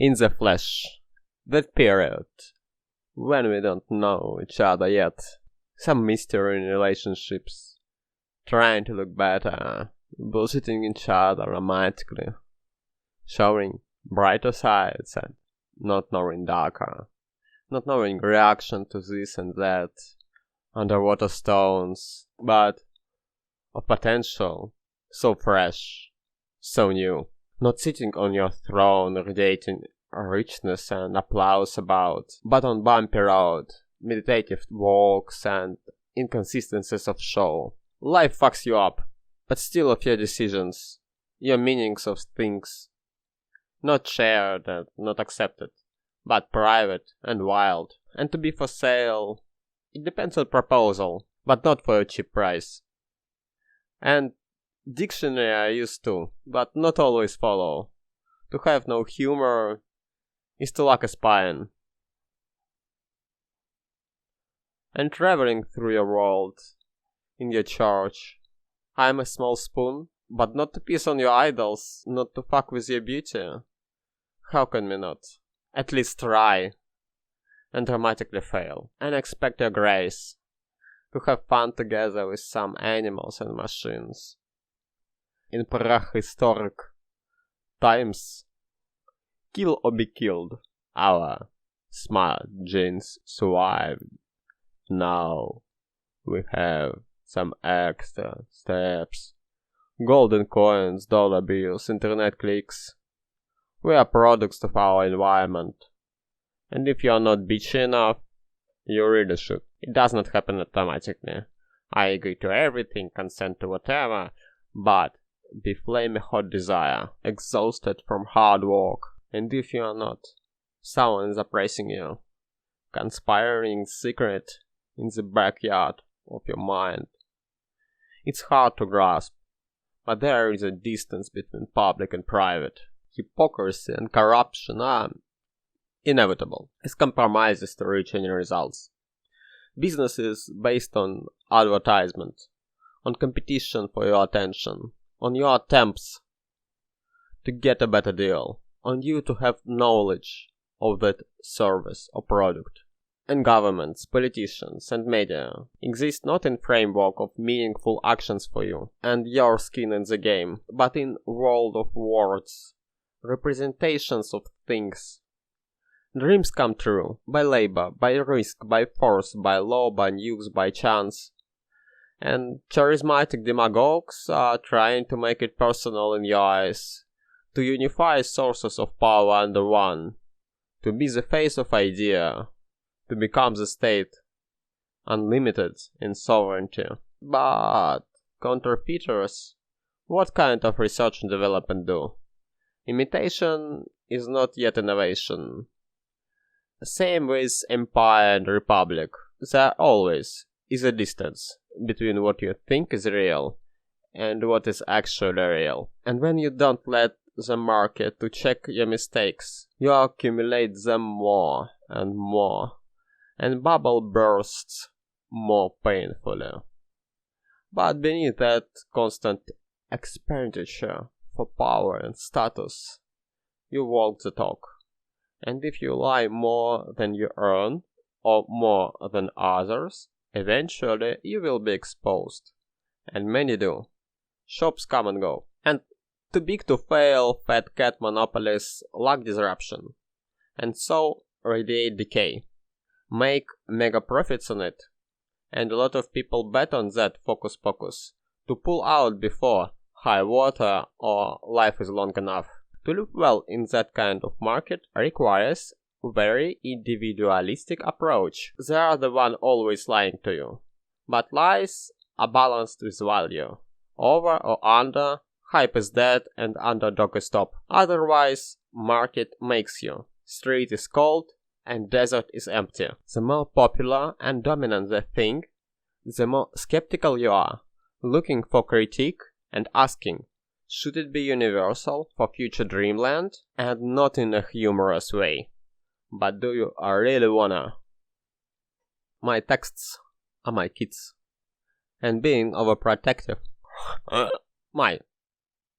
in the flesh. That period when we don't know each other yet. Some mystery in relationships. Trying to look better. Bullshitting each other romantically. Showing brighter sides and not knowing darker. Not knowing reaction to this and that. Underwater stones. But of potential. So fresh. So new. Not sitting on your throne radiating richness and applause about, but on bumpy road, meditative walks and inconsistencies of show. Life fucks you up, but still of your decisions, your meanings of things. Not shared and not accepted, but private and wild. And to be for sale, it depends on proposal, but not for a cheap price. And dictionary I used to, but not always follow. To have no humor is to lack a spine. And traveling through your world, in your church, I am a small spoon, but not to piss on your idols, not to fuck with your beauty. How can we not? At least try, and dramatically fail, and expect your grace, to have fun together with some animals and machines. In prehistoric times, kill or be killed, our smart genes survived. Now we have some extra steps. Golden coins, dollar bills, internet clicks. We are products of our environment. And if you are not bitchy enough, you really should. It does not happen automatically. I agree to everything, consent to whatever, but be flaming hot desire, exhausted from hard work. And if you are not, someone is oppressing you, conspiring in secret in the backyard of your mind. It's hard to grasp, but there is a distance between public and private. Hypocrisy and corruption are inevitable as compromises to reach any results. Business is based on advertisement, on competition for your attention, on your attempts to get a better deal, on you to have knowledge of that service or product. And governments, politicians, and media exist not in framework of meaningful actions for you and your skin in the game, but in world of words, representations of things. Dreams come true, by labor, by risk, by force, by law, by news, by chance. And charismatic demagogues are trying to make it personal in your eyes, to unify sources of power under one, to be the face of idea, to become the state, unlimited in sovereignty. But counterfeiters, what kind of research and development do? Imitation is not yet innovation. Same with empire and republic. There always is a distance between what you think is real and what is actually real. And when you don't let the market to check your mistakes, you accumulate them more, and bubble bursts more painfully. But beneath that constant expenditure for power and status, you walk the talk. And if you lie more than you earn, or more than others, eventually you will be exposed. And many do. Shops come and go. And too big to fail, fat cat monopolies lack disruption. And so radiate decay. Make mega profits on it. And a lot of people bet on that focus pocus, to pull out before high water or life is long enough. To live well in that kind of market requires a very individualistic approach. They are the one always lying to you. But lies are balanced with value. Over or under, hype is dead and underdog is top. Otherwise, market makes you. Street is cold and desert is empty. The more popular and dominant the thing, the more skeptical you are, looking for critique and asking, should it be universal for future dreamland? And not in a humorous way. But do you really wanna? My texts are my kids. And being overprotective. Mine.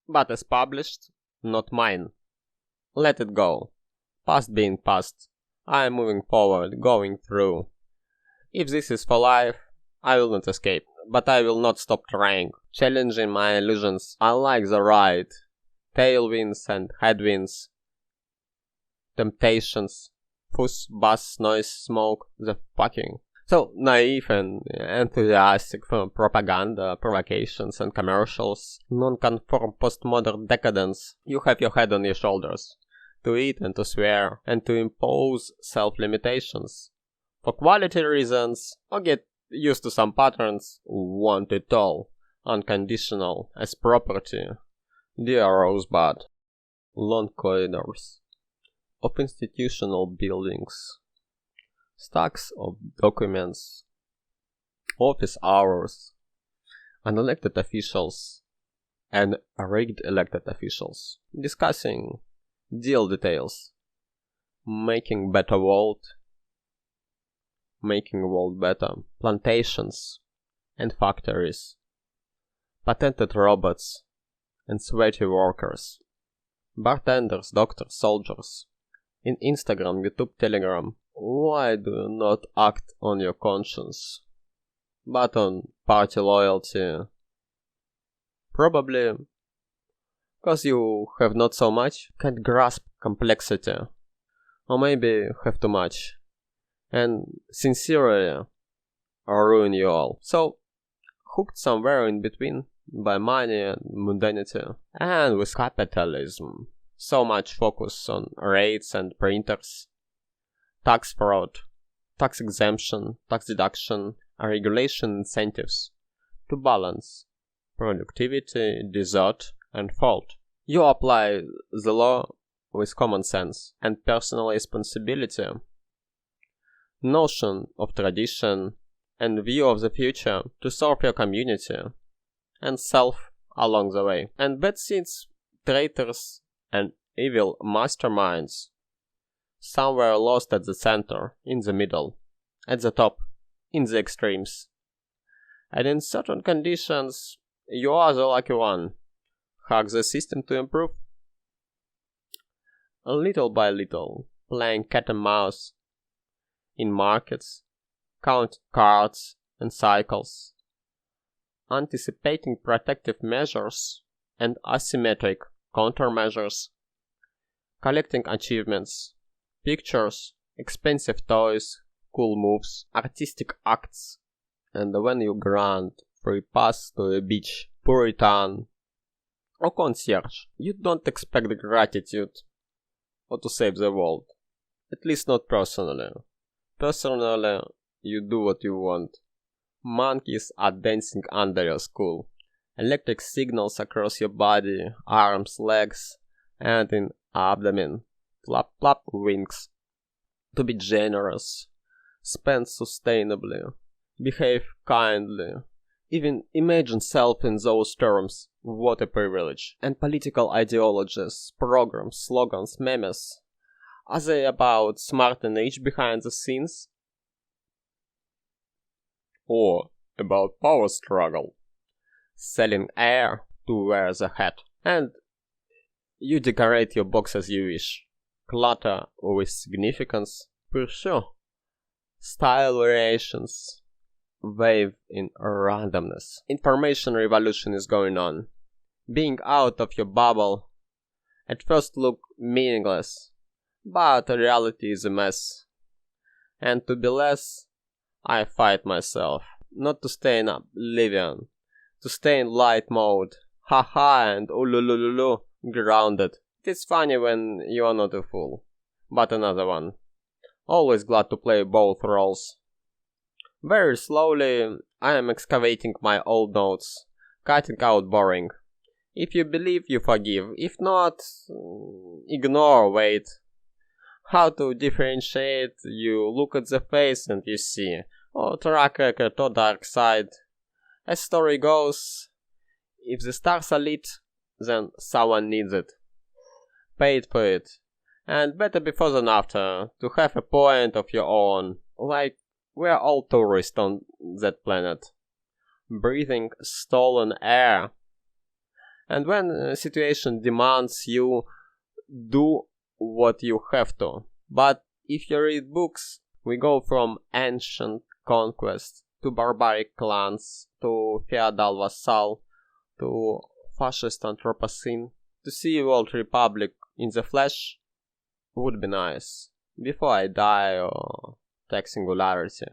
But as published, not mine. Let it go. Past being past. I am moving forward, going through. If this is for life, I will not escape, but I will not stop trying, challenging my illusions. I like the ride. Tailwinds and headwinds. Temptations. Fuss, buzz, noise, smoke, the fucking. So naive and enthusiastic for propaganda, provocations and commercials, non-conform postmodern decadence, you have your head on your shoulders, to eat and to swear, and to impose self-limitations. For quality reasons, or get used to some patterns, want it all, unconditional, as property. Dear Rosebud. Long corridors of institutional buildings. Stacks of documents, office hours, unelected officials, and rigged elected officials, discussing deal details, making world better, plantations and factories, patented robots and sweaty workers, bartenders, doctors, soldiers, in Instagram, YouTube, Telegram. Why do you not act on your conscience, but on party loyalty? Probably because you have not so much, can't grasp complexity, or maybe have too much, and sincerely ruin you all. So, hooked somewhere in between by money and mundanity, and with capitalism. So much focus on rates and printers, tax fraud, tax exemption, tax deduction, and regulation incentives to balance productivity, desert, and fault. You apply the law with common sense and personal responsibility, notion of tradition, and view of the future to serve your community and self along the way. And bad seeds, traitors, and evil masterminds somewhere lost at the center, in the middle, at the top, in the extremes. And in certain conditions, you are the lucky one. Hack the system to improve. Little by little, playing cat and mouse in markets, count cards and cycles, anticipating protective measures and asymmetric countermeasures, collecting achievements, pictures, expensive toys, cool moves, artistic acts, and when you grant free pass to a beach, Puritan, or concierge, you don't expect gratitude or to save the world. At least not personally. Personally, you do what you want. Monkeys are dancing under your skull. Electric signals across your body, arms, legs, and in abdomen. Flap flap wings. To be generous. Spend sustainably. Behave kindly. Even imagine self in those terms. What a privilege. And political ideologies, programs, slogans, memes. Are they about smart and rich behind the scenes? Or about power struggle? Selling air to wear the hat. And you decorate your box as you wish. Clutter with significance. Pursue style variations. Wave in randomness. Information revolution is going on. Being out of your bubble at first look meaningless, but reality is a mess. And to be less, I fight myself. Not to stay in oblivion, to stay in light mode. Haha and ululululu, grounded. It's funny when you are not a fool, but another one. Always glad to play both roles. Very slowly, I am excavating my old notes, cutting out boring. If you believe, you forgive. If not, ignore, wait. How to differentiate? You look at the face and you see. Or track record or dark side. As story goes, if the stars are lit, then someone needs it. Paid for it. And better before than after, to have a point of your own. Like, we're all tourists on that planet. Breathing stolen air. And when a situation demands you do what you have to. But if you read books, we go from ancient conquest to barbaric clans to feudal vassal to fascist Anthropocene. To see World Republic in the flesh would be nice, before I die or take singularity.